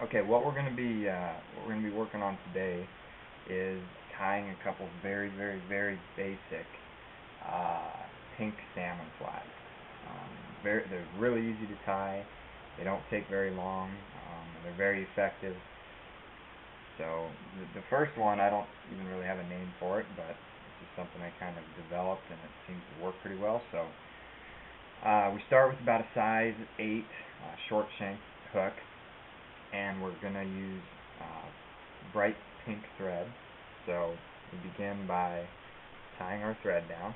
Okay, what we're gonna be working on today is tying a couple of very basic uh, pink salmon flags. They're really easy to tie. They don't take very long. And they're very effective. So the first one, I don't even really have a name for it, but it's just something I kind of developed, and it seems to work pretty well. So we start with about a size 8 short shank hook, and we're going to use bright pink thread. So we begin by tying our thread down.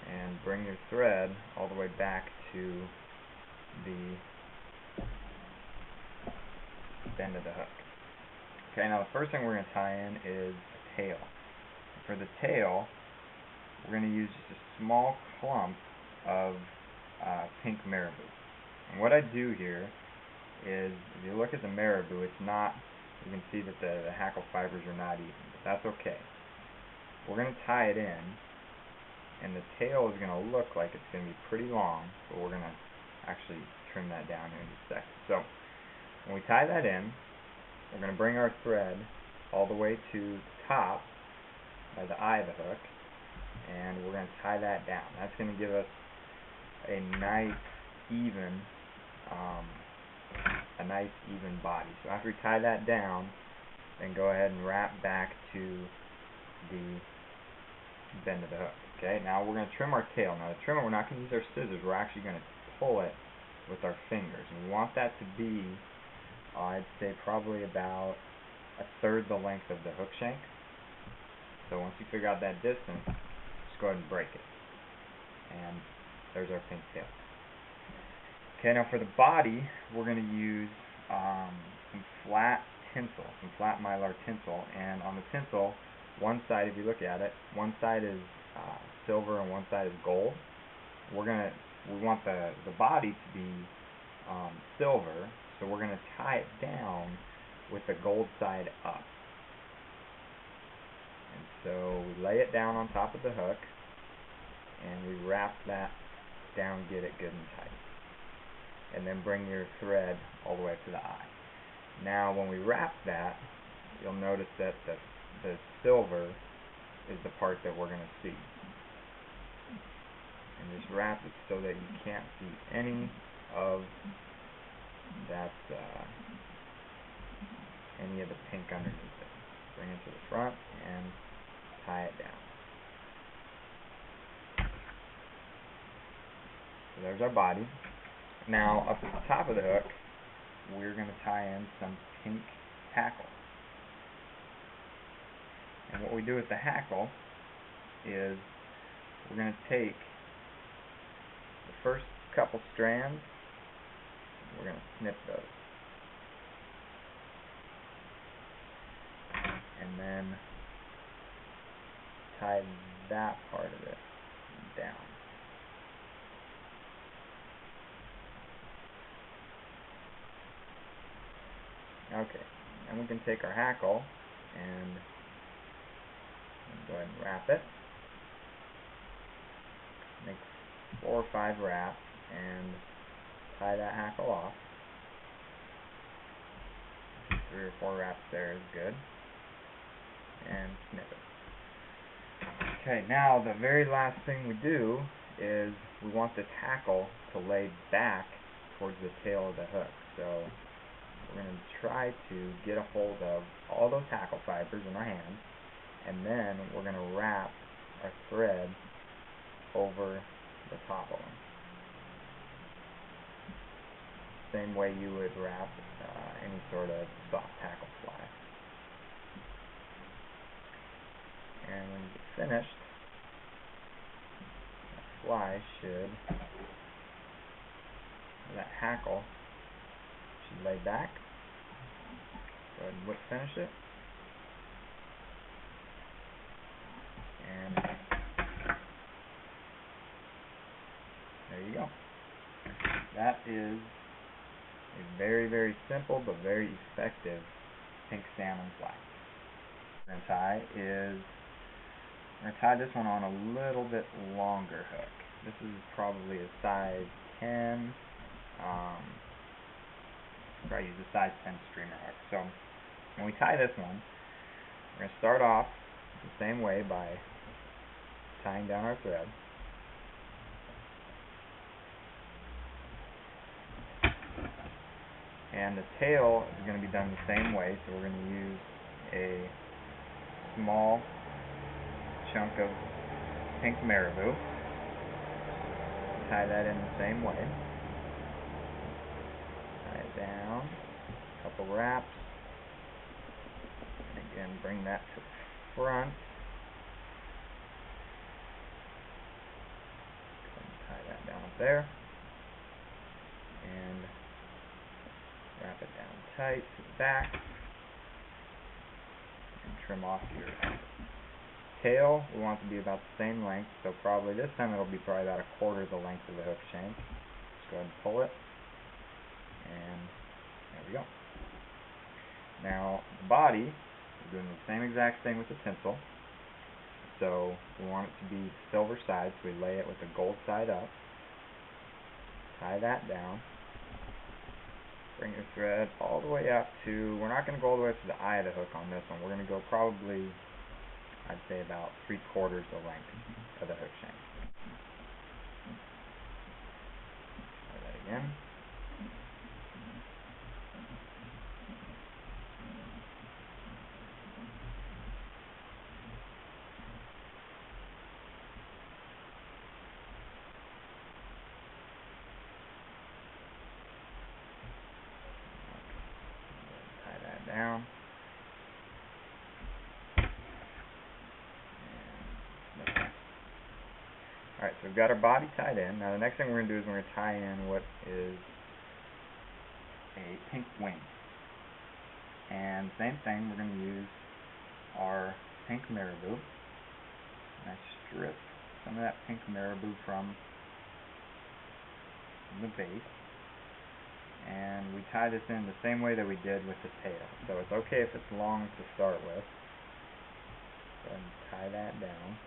And bring your thread all the way back to the bend of the hook. Okay, now the first thing we're going to tie in is a tail. For the tail, we're going to use just a small clump of pink marabou. And what I do here is, if you look at the marabou, it's not, you can see that the hackle fibers are not even, but that's okay. We're going to tie it in, and the tail is going to look like it's going to be pretty long, but we're going to actually trim that down here in just a second. So when we tie that in, we're going to bring our thread all the way to the top by the eye of the hook, and we're going to tie that down. That's going to give us a nice even body. So after we tie that down, then go ahead and wrap back to the bend of the hook. Okay, now we're going to trim our tail. Now to trim it, we're not going to use our scissors. We're actually going to pull it with our fingers. And we want that to be, I'd say, probably about 1/3 the length of the hook shank. So once you figure out that distance, just go ahead and break it. And there's our pink tail. Okay, now for the body, we're going to use some flat tinsel, some flat mylar tinsel. And on the tinsel, one side, if you look at it, one side is silver and one side is gold. We want the body to be silver, so we're going to tie it down with the gold side up. And so we lay it down on top of the hook, and we wrap that down, get it good and tight. And then bring your thread all the way to the eye. Now when we wrap that, you'll notice that the silver is the part that we're going to see. And just wrap it so that you can't see any of that, any of the pink underneath it. Bring it to the front and tie it down. So there's our body. Now up at the top of the hook, we're going to tie in some pink hackle. And what we do with the hackle is we're going to take the first couple strands, we're going to snip those. And then tie that part of it down. Okay, and we can take our hackle and go ahead and wrap it. Make 4 or 5 wraps and tie that hackle off. 3 or 4 wraps there is good. And snip it. Okay, now the very last thing we do is we want this hackle to lay back towards the tail of the hook. So we're going to try to get a hold of all those hackle fibers in our hand, and then we're going to wrap our thread over the top of them. Same way you would wrap any sort of soft hackle fly. And when you get finished, that fly should, that hackle should lay back. Go ahead and whip finish it. And there you go. That is a very simple but very effective pink salmon fly. We're going to tie this one on a little bit longer hook. This is probably a size 10. Probably use a size 10 streamer hook. So when we tie this one, we're going to start off the same way by tying down our thread. And the tail is going to be done the same way, so we're going to use a small chunk of pink marabou. Tie that in the same way. Tie it down, a couple wraps, and again bring that to the front. Tie that down up there, and wrap it down tight to the back, and trim off your tail. We want it to be about the same length, so probably this time it'll be probably about 1/4 the length of the hook shank. Just go ahead and pull it, and there we go. Now the body, we're doing the same exact thing with the tinsel. So we want it to be silver side, so we lay it with the gold side up. Tie that down. Bring your thread all the way up to, we're not going to go all the way up to the eye of the hook on this one. We're going to go probably, I'd say about 3/4 the length of the hook shank. Try that again. Tie that down. Alright, so we've got our body tied in. Now the next thing we're going to do is we're going to tie in what is a pink wing. And same thing, we're going to use our pink marabou. And I strip some of that pink marabou from the base. And we tie this in the same way that we did with the tail. So it's okay if it's long to start with. Go ahead and tie that down.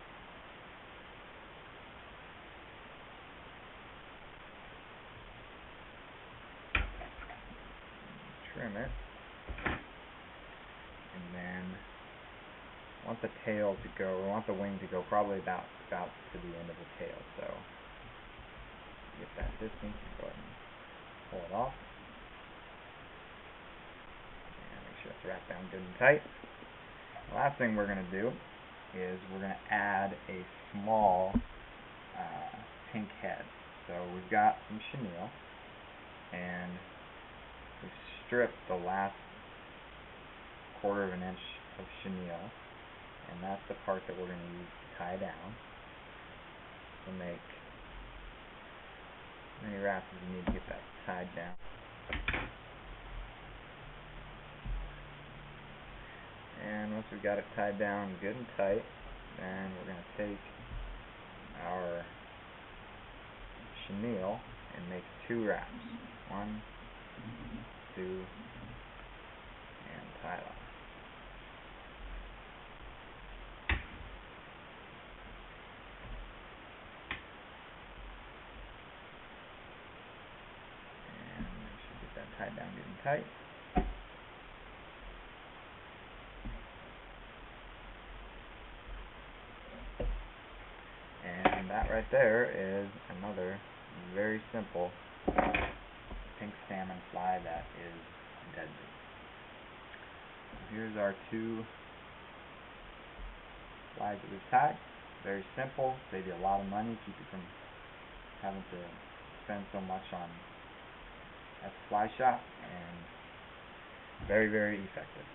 Trim it, and then want the tail to go, we want the wing to go probably about to the end of the tail. So get that distance, go ahead and pull it off, and make sure it's wrapped down good and tight. The last thing we're going to do is we're going to add a small pink head. So we've got some chenille, and we've stripped the last 1/4 inch of chenille, and that's the part that we're going to use to tie down. To make as many wraps as you need to get that tied down. And once we've got it tied down good and tight, then we're going to take our chenille and make 2 wraps. 1, 2, and tie off. And make sure you get that tied down good and tight. And that right there is another very simple pink salmon fly that is deadly. So here's our 2 flies that we've tied. Very simple, save you a lot of money, keep you from having to spend so much at the fly shop, and very, very effective.